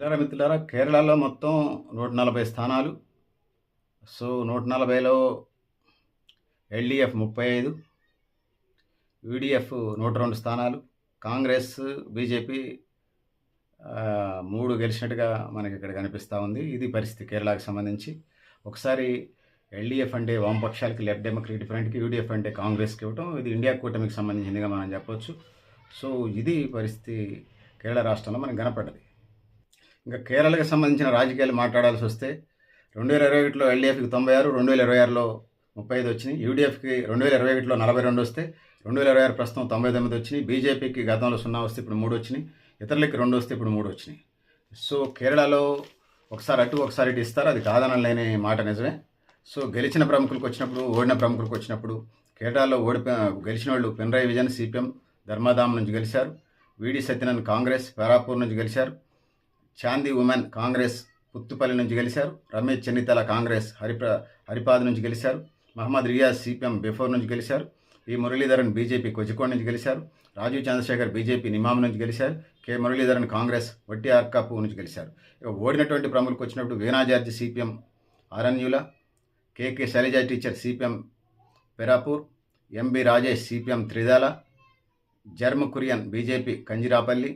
మిత్రులారా, కేరళలో మొత్తం 140 స్థానాలు. సో 140లో ఎల్డీఎఫ్ 35, యూడీఎఫ్ 102 స్థానాలు, కాంగ్రెస్, బీజేపీ 3 గెలిచినట్టుగా మనకి ఇక్కడ కనిపిస్తూ ఉంది. ఇది పరిస్థితి కేరళకు సంబంధించి. ఒకసారి ఎల్డీఎఫ్ అంటే వామపక్షాలకి, లెఫ్ట్ డెమోక్రటిక్ ఫ్రంట్కి, యూడీఎఫ్ అంటే కాంగ్రెస్కి ఇవ్వటం, ఇది ఇండియా కూటమికి సంబంధించిందిగా మనం చెప్పొచ్చు. సో ఇది పరిస్థితి కేరళ రాష్ట్రంలో మనకు కనపడ్డది. ఇంకా కేరళకి సంబంధించిన రాజకీయాలు మాట్లాడాల్సి వస్తే 2021లో ఎల్డీఎఫ్కి 96, 2026లో 35 వచ్చినాయి. యూడీఎఫ్కి 2021లో 42 వస్తే 2026 ప్రస్తుతం 99 వచ్చినాయి. బీజేపీకి గతంలో 0 వస్తే ఇప్పుడు 3 వచ్చినాయి. ఇతరులకి 2 వస్తే ఇప్పుడు 3 వచ్చినాయి. సో కేరళలో ఒకసారి అటు ఒకసారి ఇటు ఇస్తారు, అది కాదనలేని మాట నిజమే. సో గెలిచిన ప్రముఖులకు వచ్చినప్పుడు, ఓడిన ప్రముఖులకు వచ్చినప్పుడు కేరళలో గెలిచిన వాళ్ళు పినరాయి విజయన్ సిపిఎం ధర్మాదాం నుంచి గెలిచారు. విడి సత్యనన్ కాంగ్రెస్ పేరాపూర్ నుంచి గెలిచారు. చాందీ ఉమెన్ కాంగ్రెస్ పుత్తుపల్లి నుంచి గెలిచారు. రమేష్ చెన్నితల కాంగ్రెస్ హరిపాద్ నుంచి గెలిచారు. మహమ్మద్ రియాజ్ సిపిఎం బిఫోర్ నుంచి గెలిచారు. ఈ మురళీధరన్ బీజేపీ కోజికోడ్ నుంచి గెలిచారు. రాజీవ్ చంద్రశేఖర్ బీజేపీ నిమాం నుంచి గెలిచారు. కె మురళీధరన్ కాంగ్రెస్ వట్టి అర్కాపూ నుంచి గెలిచారు. ఇక ఓడినటువంటి ప్రముఖులకు వచ్చినప్పుడు Veena George CPM Aranmula, KK Shailaja teacher CPM Peravoor, MB Rajesh CPM Thrithala, George Kurian BJP Kanjirappally,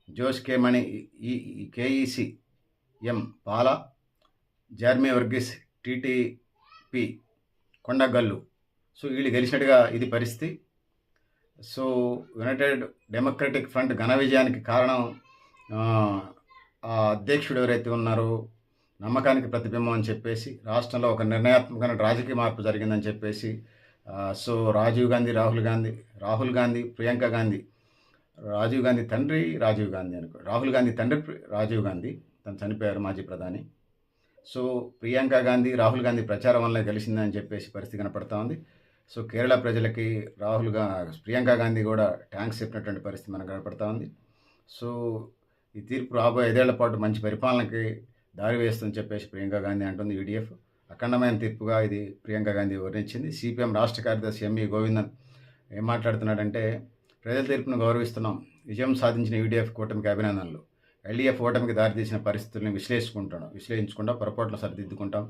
Jose K Mani KC M Pala, జార్మి వర్గీస్ టీటీపీ కొండగల్లు. సో వీళ్ళు గెలిచినట్టుగా ఇది పరిస్థితి. సో యునైటెడ్ డెమోక్రటిక్ ఫ్రంట్ ఘన విజయానికి కారణం ఆ అధ్యక్షుడు ఎవరైతే ఉన్నారో నమ్మకానికి ప్రతిబింబం అని చెప్పేసి, రాష్ట్రంలో ఒక నిర్ణయాత్మకమైన రాజకీయ మార్పు జరిగిందని చెప్పేసి, సో రాహుల్ గాంధీ, ప్రియాంక గాంధీ, రాజీవ్ గాంధీ తండ్రి రాజీవ్ గాంధీ అనుకో రాహుల్ గాంధీ తండ్రి రాజీవ్ గాంధీ, తను చనిపోయారు, మాజీ ప్రధాని. సో ప్రియాంక గాంధీ, రాహుల్ గాంధీ ప్రచారం వల్ల గెలిచిందని చెప్పేసి పరిస్థితి కనపడతా ఉంది. సో కేరళ ప్రజలకి ప్రియాంక గాంధీ కూడా థ్యాంక్స్ చెప్పినటువంటి పరిస్థితి మనకు కనపడతా ఉంది. సో ఈ తీర్పు రాబోయే 5 ఏళ్ల పాటు మంచి పరిపాలనకి దారి వేస్తుందని చెప్పేసి ప్రియాంక గాంధీ అంటుంది. యూడీఎఫ్ అఖండమైన తీర్పుగా ఇది ప్రియాంక గాంధీ వర్ణించింది. సిపిఎం రాష్ట్ర కార్యదర్శి ఎంఈ గోవిందన్ ఏం మాట్లాడుతున్నాడంటే, ప్రజల తీర్పును గౌరవిస్తున్నాం. విజయం సాధించిన యూడీఎఫ్ కూటమికి అభినందనలు. ఎల్డీఎఫ్ ఓటమికి దారితీసిన పరిస్థితులను విశ్లేషించుకుంటాం, పొరపాట్లు సరిదిద్దుకుంటాం.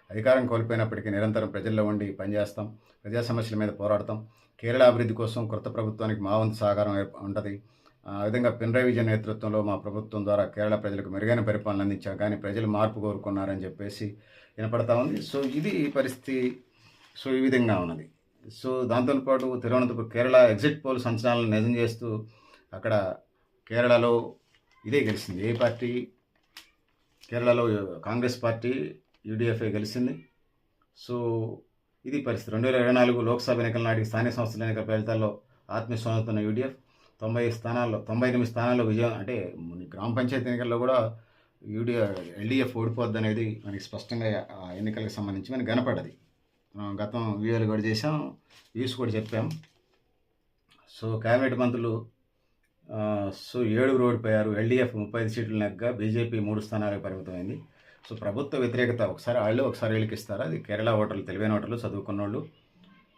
అధికారం కోల్పోయినప్పటికీ నిరంతరం ప్రజల్లో ఉండి పనిచేస్తాం, ప్రజా సమస్యల మీద పోరాడతాం. కేరళ అభివృద్ధి కోసం కొత్త ప్రభుత్వానికి మా వంతు సహకారం ఉంటుంది. ఆ విధంగా పినరాయి విజయన్ నేతృత్వంలో మా ప్రభుత్వం ద్వారా కేరళ ప్రజలకు మెరుగైన పరిపాలన అందించాం, కానీ ప్రజలు మార్పు కోరుకున్నారని చెప్పేసి వినపడతా ఉంది. సో ఇది పరిస్థితి. సో ఈ విధంగా ఉన్నది. సో దాంతోపాటు తిరువనంతపురం కేరళ ఎగ్జిట్ పోల్ సంచలనాలను నిజం చేస్తూ అక్కడ కేరళలో ఇదే గెలిచింది. ఏ పార్టీ? కేరళలో కాంగ్రెస్ పార్టీ, యూడీఎఫ్ఏ గెలిచింది. సో ఇది పరిస్థితి. 2024 లోక్సభ ఎన్నికల నాటికి స్థానిక సంస్థల ఎన్నికల ఫలితాల్లో ఆత్మవిశ్వాసంతో యూడీఎఫ్ 98 స్థానాల్లో విజయం. అంటే గ్రామ పంచాయతీ ఎన్నికల్లో కూడా ఎల్డీఎఫ్ ఓడిపోద్ది అనేది మనకి స్పష్టంగా ఆ ఎన్నికలకు సంబంధించి మనకి కనపడ్డది. గతం వీడియోలు కూడా చేసాం, వ్యూస్ కూడా చెప్పాం. సో క్యాబినెట్ మంత్రులు సో 7 ఓడిపోయారు. ఎల్డీఎఫ్ 35 సీట్లు నెగ్గ బీజేపీ 3 స్థానాలకు పరిమితమైంది. సో ప్రభుత్వ వ్యతిరేకత ఒకసారి వాళ్ళు ఒకసారి వీళ్ళకి ఇస్తారు. అది కేరళ ఓటర్లు, తెలివైన ఓటర్లు, చదువుకున్న వాళ్ళు.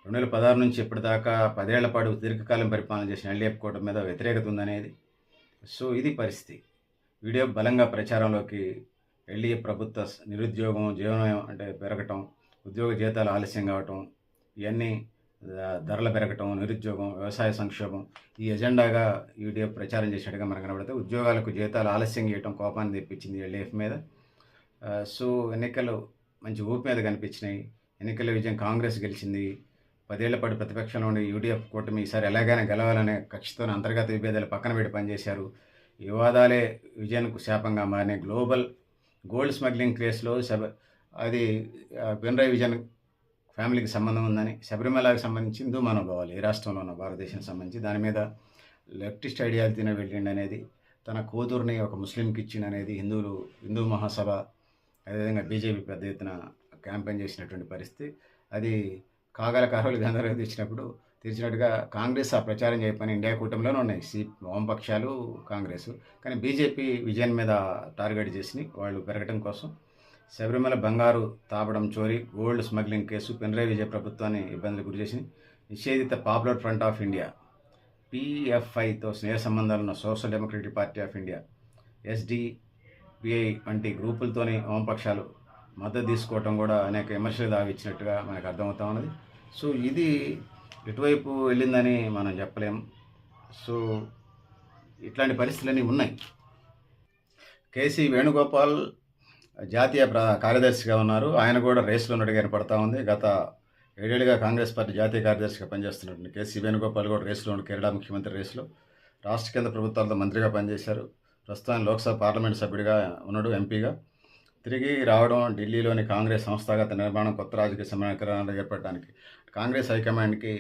2016 నుంచి ఇప్పటిదాకా 10 ఏళ్ల పాటు దీర్ఘకాలం పరిపాలన చేసిన ఎల్డీఎఫ్ కూటమి మీద వ్యతిరేకత ఉందనేది. సో ఇది పరిస్థితి. వీడియో బలంగా ప్రచారంలోకి ఎల్డీఎఫ్ ప్రభుత్వ నిరుద్యోగం, జీవనం అంటే పెరగటం, ఉద్యోగ జీతాలు ఆలస్యం కావటం, ఇవన్నీ ధరలు పెరగటం, నిరుద్యోగం, వ్యవసాయ సంక్షోభం, ఈ ఎజెండాగా యూడీఎఫ్ ప్రచారం చేసినట్టుగా మనకు కనబడితే, ఉద్యోగాలకు జీతాలు ఆలస్యం చేయటం కోపాన్ని తెప్పించింది ఎల్డీఎఫ్ మీద. సో ఎన్నికలు మంచి ఊపి మీద కనిపించినాయి. ఎన్నికల విజయం కాంగ్రెస్ గెలిచింది. 10 ఏళ్ల పాటు ప్రతిపక్షంలో ఉండే యూడీఎఫ్ కూటమి ఈసారి ఎలాగైనా గెలవాలనే కక్షతో అంతర్గత విభేదాలు పక్కన పెట్టి పనిచేశారు. వివాదాలే విజయానికి శాపంగా మారినాయి. గోల్డ్ స్మగ్లింగ్ కేసులో అది పినరాయి విజయన్ ఫ్యామిలీకి సంబంధం ఉందని, శబరిమలకి సంబంధించి హిందూ మనోభావాలు ఏ రాష్ట్రంలో ఉన్న భారతదేశానికి సంబంధించి దాని మీద లెఫ్టిస్ట్ ఐడియాలజీని వెళ్ళిండి అనేది, తన కూతురుని ఒక ముస్లింకి ఇచ్చిండనేది హిందూ మహాసభ, అదేవిధంగా బీజేపీ పెద్ద ఎత్తున క్యాంపెయిన్ చేసినటువంటి పరిస్థితి. అది కాగల కారులు గంధర్వ తీర్చినట్టుగా కాంగ్రెస్ ఆ ప్రచారం చేయపని ఇండియా కూటమిలోనే ఉన్నాయి వామపక్షాలు, కాంగ్రెస్. కానీ బీజేపీ విజయన్ మీద టార్గెట్ చేసి వాళ్ళు పెరగటం కోసం శబరిమల బంగారు తాపడం చోరీ, gold smuggling case Pinarayi Vijayan ప్రభుత్వాన్ని ఇబ్బందులు గురి చేసి నిషేధిత పాపులర్ ఫ్రంట్ ఆఫ్ ఇండియా PFIతో స్నేహ సంబంధాలున్న social democratic party of India SDPI వంటి గ్రూపులతోని వామపక్షాలు మద్దతు తీసుకోవటం కూడా అనేక విమర్శలు దావిచ్చినట్టుగా మనకు అర్థమవుతా ఉన్నది. సో ఇది ఎటువైపు వెళ్ళిందని మనం చెప్పలేం. సో ఇట్లాంటి పరిస్థితులన్నీ ఉన్నాయి. కేసీ వేణుగోపాల్ జాతీయ కార్యదర్శిగా ఉన్నారు. ఆయన కూడా రేసులో ఉన్నట్టుగా కనపడతా ఉంది. గత 7 ఏళ్ళుగా కాంగ్రెస్ పార్టీ జాతీయ కార్యదర్శిగా పనిచేస్తున్నటువంటి కేసీ వేణుగోపాల్ కూడా రేసులో ఉన్న కేరళ ముఖ్యమంత్రి రేసులో రాష్ట్ర కేంద్ర ప్రభుత్వాలతో మంత్రిగా పనిచేశారు. ప్రస్తుతం లోక్సభ పార్లమెంట్ సభ్యుడిగా ఉన్నాడు, ఎంపీగా. తిరిగి రావడం, ఢిల్లీలోని కాంగ్రెస్ సంస్థాగత నిర్మాణం, కొత్త రాజకీయ సమీకరణాలు ఏర్పడడానికి కాంగ్రెస్ హైకమాండ్కి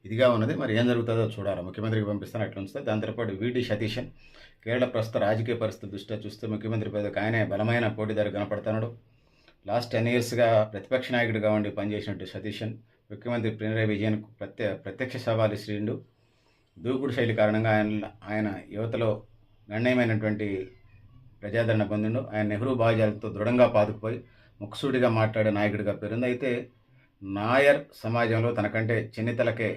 ఇదిగా ఉన్నది. మరి ఏం జరుగుతుందో చూడాలి. ముఖ్యమంత్రికి పంపిస్తాను అట్లా ఉంచుతారు. దాంతో పాటు వీటి సతీశన్ కేరళ ప్రస్తుత రాజకీయ పరిస్థితుల దృష్ట్యా చూస్తే ముఖ్యమంత్రి పదవికి ఆయనే బలమైన పోటీదారు కనపడుతున్నాడు. లాస్ట్ 10 ఇయర్స్గా ప్రతిపక్ష నాయకుడిగా ఉండి పనిచేసినట్టు సతీశన్ ముఖ్యమంత్రి పినరయి విజయన్కు ప్రత్యక్ష సవాలు శ్రీండు. దూకుడు శైలి కారణంగా ఆయన యువతలో గణనీయమైనటువంటి ప్రజాదరణ పొందిండు. ఆయన నెహ్రూ భావజాలతో దృఢంగా పాతుకుపోయి ముక్కుసూటిగా మాట్లాడే నాయకుడిగా పేరుంది. అయితే నాయర్ సమాజంలో తనకంటే చిన్నితలకే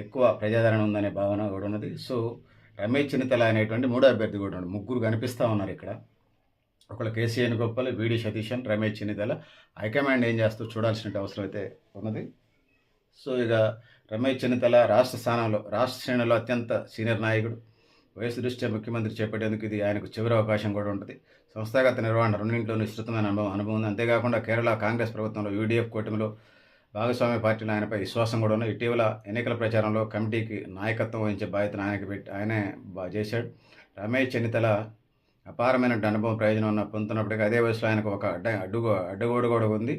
ఎక్కువ ప్రజాదరణ ఉందనే భావన కూడా ఉన్నది. సో రమేష్ చిన్నితల అనేటువంటి మూడో అభ్యర్థి కూడా ఉన్నాడు. ముగ్గురు కనిపిస్తూ ఉన్నారు ఇక్కడ. ఒకళ్ళు కేసీ వేణుగోపాల్, వీడి సతీశన్, రమేష్ చిన్నితల. హైకమాండ్ ఏం చేస్తూ చూడాల్సిన అవసరం అయితే ఉన్నది. సో ఇక రమేష్ చిన్నితల రాష్ట్ర శ్రేణిలో అత్యంత సీనియర్ నాయకుడు. వయసు దృష్ట్యా ముఖ్యమంత్రి చేపట్టేందుకు ఇది ఆయనకు చివరి అవకాశం కూడా ఉంటుంది. సంస్థాగత నిర్వహణ రెండింటిలో విస్తృతమైన అనుభవం ఉంది. అంతేకాకుండా కేరళ కాంగ్రెస్ ప్రభుత్వంలో యూడీఎఫ్ కూటమిలో భాగస్వామ్య పార్టీలు ఆయనపై విశ్వాసం కూడా ఉన్నాయి. ఇటీవల ఎన్నికల ప్రచారంలో కమిటీకి నాయకత్వం వహించే బాధ్యతను ఆయనే చేశాడు. రమేష్ చెన్నితల అపారమైన అనుభవం ప్రయోజనం పొందుతున్నప్పటికీ అదే వయసులో ఆయనకు ఒక అడ్డగోడు కూడా ఉంది.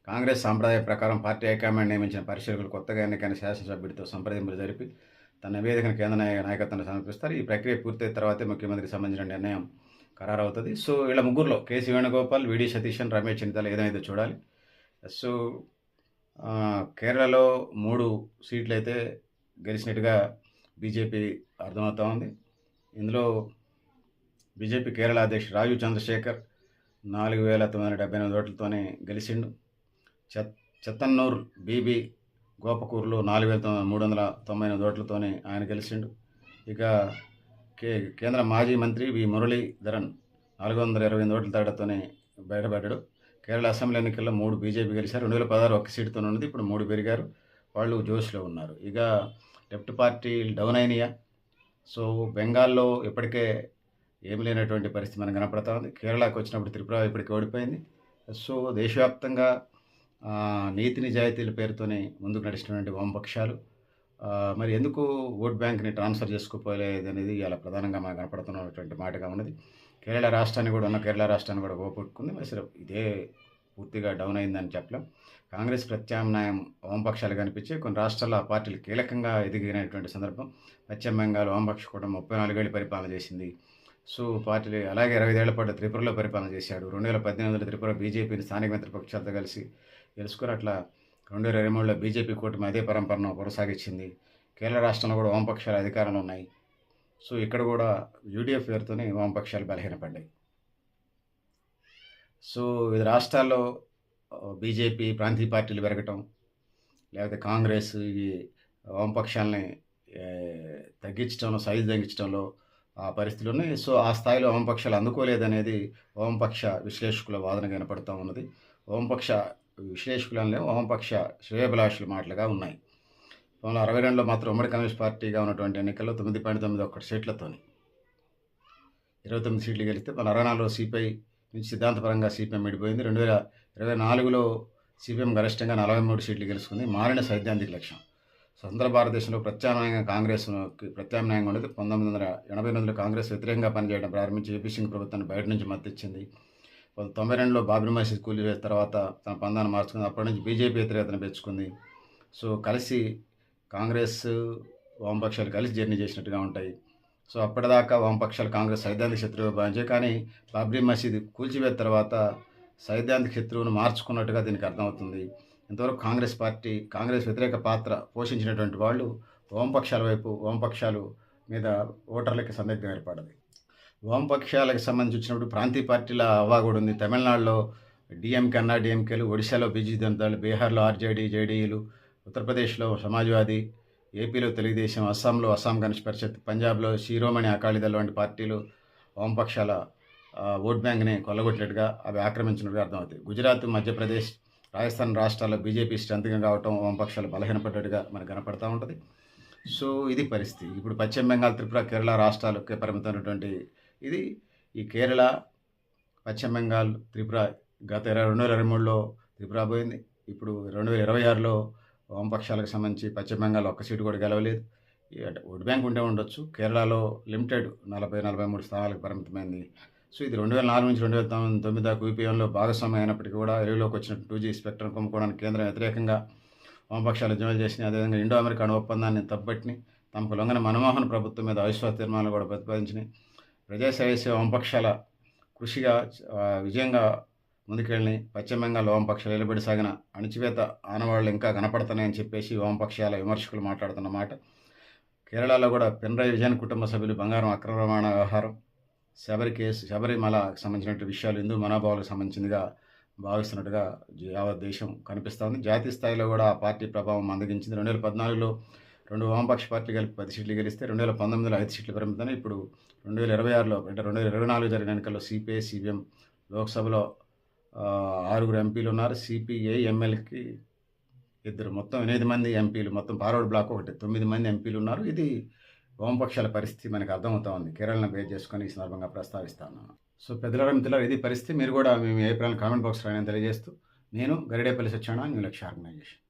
కాంగ్రెస్ సాంప్రదాయ ప్రకారం పార్టీ హైకమాండ్ నియమించిన పరిశీలకులు కొత్తగా ఎన్నికైన శాసనసభ్యుడితో సంప్రదింపులు జరిపి తన నివేదికను కేంద్ర నాయకత్వాన్ని సమర్పిస్తారు. ఈ ప్రక్రియ పూర్తయిన తర్వాతే ముఖ్యమంత్రికి సంబంధించిన నిర్ణయం ఖరారవుతుంది. సో వీళ్ళ ముగ్గురులో కేసీ వేణుగోపాల్, వీడి సతీశన్, రమేష్ చెన్నితల ఏదైతే చూడాలి. సో కేరళలో 3 సీట్లు అయితే గెలిచినట్టుగా బీజేపీ అర్థమవుతా ఉంది. ఇందులో బీజేపీ కేరళ అధ్యక్షుడు రాజీవ్ చంద్రశేఖర్ 4,978 ఓట్లతోనే గెలిచిండు. చెత్తన్నూర్ బీబీ గోపకూరులో 4,398 ఓట్లతోనే ఆయన గెలిచిండు. ఇక కేంద్ర మాజీ మంత్రి వి మురళీధరన్ 428 ఓట్ల తేడాతోనే బయటపడ్డాడు. కేరళ అసెంబ్లీ ఎన్నికల్లో 3 బీజేపీ గెలిచారు. 2016 1 సీటుతో ఉన్నది. ఇప్పుడు 3 పెరిగారు. వాళ్ళు జోష్లో ఉన్నారు. ఇక లెఫ్ట్ పార్టీ డౌన్ అయినాయా. సో బెంగాల్లో ఇప్పటికే ఏమి లేనటువంటి పరిస్థితి మనకు కనపడతా ఉంది. కేరళకు వచ్చినప్పుడు త్రిపుర ఇప్పటికే ఓడిపోయింది. సో దేశవ్యాప్తంగా నీతి నిజాయితీల పేరుతోనే ముందుకు నడిచినటువంటి వామపక్షాలు మరి ఎందుకు ఓట్ బ్యాంక్ని ట్రాన్స్ఫర్ చేసుకోపోలేదు అనేది ఇలా ప్రధానంగా మనకు కనపడుతున్నటువంటి మాటగా ఉన్నది. కేరళ రాష్ట్రాన్ని కూడా ఓపెట్టుకుంది. మరి సరే ఇదే పూర్తిగా డౌన్ అయిందని చెప్పలేం. కాంగ్రెస్ ప్రత్యామ్నాయం వామపక్షాలు కనిపించే కొన్ని రాష్ట్రాల్లో ఆ పార్టీలు కీలకంగా ఎదిగినటువంటి సందర్భం. పశ్చిమ బెంగాల్ వామపక్ష కూడా 34 ఏళ్ళు పరిపాలన చేసింది. సో పార్టీలు అలాగే 25 ఏళ్ల పాటు త్రిపురలో పరిపాలన చేశాడు. 2018లో త్రిపుర బీజేపీని స్థానిక మిత్రపక్షాలతో కలిసి గెలుచుకొని అట్లా 2023లో బీజేపీ కూటమి అదే పరంపరను కొనసాగించింది. కేరళ రాష్ట్రంలో కూడా వామపక్షాలు అధికారంలో ఉన్నాయి. సో ఇక్కడ కూడా యూడీఎఫ్ పేరుతోనే వామపక్షాలు బలహీనపడ్డాయి. సో వివిధ రాష్ట్రాల్లో బీజేపీ ప్రాంతీయ పార్టీలు పెరగటం, లేకపోతే కాంగ్రెస్ ఈ వామపక్షాలని సైజు తగ్గించడంలో ఆ పరిస్థితులు ఉన్నాయి. సో ఆ స్థాయిలో వామపక్షాలు అందుకోలేదనేది వామపక్ష విశ్లేషకుల వాదనగా వినపడుతూ ఉన్నది. వామపక్ష విశ్లేషకులనే వామపక్ష శ్రేయోభిలాషుల మాటలుగా ఉన్నాయి. 1962లో మాత్రం ఉమ్మడి కమ్యూనిస్ట్ పార్టీగా ఉన్నటువంటి ఎన్నికల్లో 9.91 సీట్లతోని 29 సీట్లు గెలిస్తే 1964లో సిపిఐ నుంచి సిద్ధాంతపరంగా సిపిఎం విడిపోయింది. 2024లో సిపిఎం గరిష్టంగా 43 సీట్లు గెలుచుకుంది. మారిన సైద్ధాంతిక లక్ష్యం స్వతంత్ర భారతదేశంలో ప్రత్యామ్నాయంగా కాంగ్రెస్కి ప్రత్యామ్నాయంగా ఉండేది. 1988లో కాంగ్రెస్ వ్యతిరేకంగా పనిచేయడం ప్రారంభించి ఏపీ సింగ్ ప్రభుత్వాన్ని బయట నుంచి మద్దతు ఇచ్చింది. 1992లో బాబ్రీ మసీద్ కూల్చివేసిన తర్వాత తన పందాన్ని మార్చుకుంది. అప్పటి నుంచి బీజేపీ వ్యతిరేకతను పెంచుకుంది. సో కలిసి కాంగ్రెస్ వామపక్షాలు కలిసి జర్నీ చేసినట్టుగా ఉంటాయి. సో అప్పటిదాకా వామపక్షాలు కాంగ్రెస్ సైద్ధాంతిక శత్రువుగా భావించాయి. కానీ బాబ్రీ మసీద్ కూల్చివేసిన తర్వాత సైద్ధాంతిక శత్రువును మార్చుకున్నట్టుగా దీనికి అర్థమవుతుంది. ఇంతవరకు కాంగ్రెస్ వ్యతిరేక పాత్ర పోషించినటువంటి వాళ్ళు వామపక్షాలు మీద ఓటర్లకి సందిగ్ధం ఏర్పడింది. వామపక్షాలకు సంబంధించి వచ్చినప్పుడు ప్రాంతీయ పార్టీల హవా కూడా ఉంది. తమిళనాడులో డిఎంకే అన్నా డిఎంకేలు, ఒడిశాలో బీజేపీ జనతాలు, బీహార్లో ఆర్జేడీ జేడీయూలు, ఉత్తరప్రదేశ్లో సమాజ్వాదీ, ఏపీలో తెలుగుదేశం, అస్సాంలో అస్సాం గణ పరిషత్, పంజాబ్లో శిరోమణి అకాలీదళ్ వంటి పార్టీలు వామపక్షాల ఓట్ బ్యాంక్ని కొల్లగొట్టినట్టుగా అవి ఆక్రమించినట్టుగా అర్థమవుతాయి. గుజరాత్, మధ్యప్రదేశ్, రాజస్థాన్ రాష్ట్రాల్లో బీజేపీ స్ట్రెంత్గా కావటం, వామపక్షాలు బలహీనపడ్డట్టుగా మనకు కనపడతా ఉంటుంది. సో ఇది పరిస్థితి. ఇప్పుడు పశ్చిమ బెంగాల్, త్రిపుర, కేరళ రాష్ట్రాలకే పరిమితమైనటువంటి ఇది. ఈ కేరళ, పశ్చిమ బెంగాల్, త్రిపుర గత 2023లో త్రిపుర పోయింది. ఇప్పుడు 2026లో వామపక్షాలకు సంబంధించి పశ్చిమ బెంగాల్ ఒక్క సీటు కూడా గెలవలేదు. ఓట్ బ్యాంక్ ఉంటే ఉండొచ్చు. కేరళలో లిమిటెడ్ 40-43 స్థానాలకు పరిమితమైంది. సో ఇది 2004 నుంచి 2009 దాకా యూపీఎంలో భాగస్వామ్యం అయినప్పటికీ కూడా వెలుగులోకి వచ్చిన 2G స్పెక్ట్రం కుంభకోణానికి కేంద్రం వ్యతిరేకంగా వామపక్షాలు ఉద్యమాలు చేసినాయి. అదేవిధంగా ఇండో అమెరికన్ ఒప్పందాన్ని తప్పబట్టినాయి. తమకు లొంగని మన్మోహన్ ప్రభుత్వం మీద అవిశ్వాస తీర్మానాలు కూడా ప్రతిపాదించినాయి. ప్రజాసేవ వామపక్షాల కృషిగా విజయంగా ముందుకెళ్ళినాయి. పశ్చిమ బెంగాల్ వామపక్షాలు నిలబడి సాగిన అణచివేత ఆనవాళ్లు ఇంకా కనపడుతున్నాయని చెప్పేసి వామపక్షాల విమర్శకులు మాట్లాడుతున్న మాట. కేరళలో కూడా పినరయి విజయన్ కుటుంబ సభ్యులు బంగారం అక్రమ రవాణా వ్యవహారం, శబరిమలకు సంబంధించిన విషయాలు హిందూ మనోభావాలకు సంబంధించిందిగా భావిస్తున్నట్టుగా యావత్ దేశం కనిపిస్తోంది. జాతీయ స్థాయిలో కూడా ఆ పార్టీ ప్రభావం మందగించింది. 2014లో 2 వామపక్ష పార్టీలు కలిపి 10 సీట్లు గెలిస్తే 2019లో 5 సీట్లు పరిమితమై ఇప్పుడు 2026లో అంటే 2024 జరిగిన ఎన్నికల్లో సిపిఐ, సిపిఎం లోక్సభలో 6 ఎంపీలు ఉన్నారు. సిపిఐ ఎంఎల్కి 2, మొత్తం 8 మంది ఎంపీలు, మొత్తం ఫార్వర్డ్ బ్లాక్ ఒకటి 9 మంది ఎంపీలు ఉన్నారు. ఇది వామపక్షాల పరిస్థితి మనకు అర్థమవుతా ఉంది. కేరళను బేస్ చేసుకొని ఈ సందర్భంగా ప్రస్తావిస్తాను. సో పెద్దలారా, మిత్రులారా, ఇది పరిస్థితి. మీరు కూడా మీ అభిప్రాయాలను కామెంట్ బాక్స్లో తెలియజేస్తూ, నేను గరిడేపల్లి సత్యనారాయణ, న్యూ లక్ష్య ఆర్గనైజేషన్.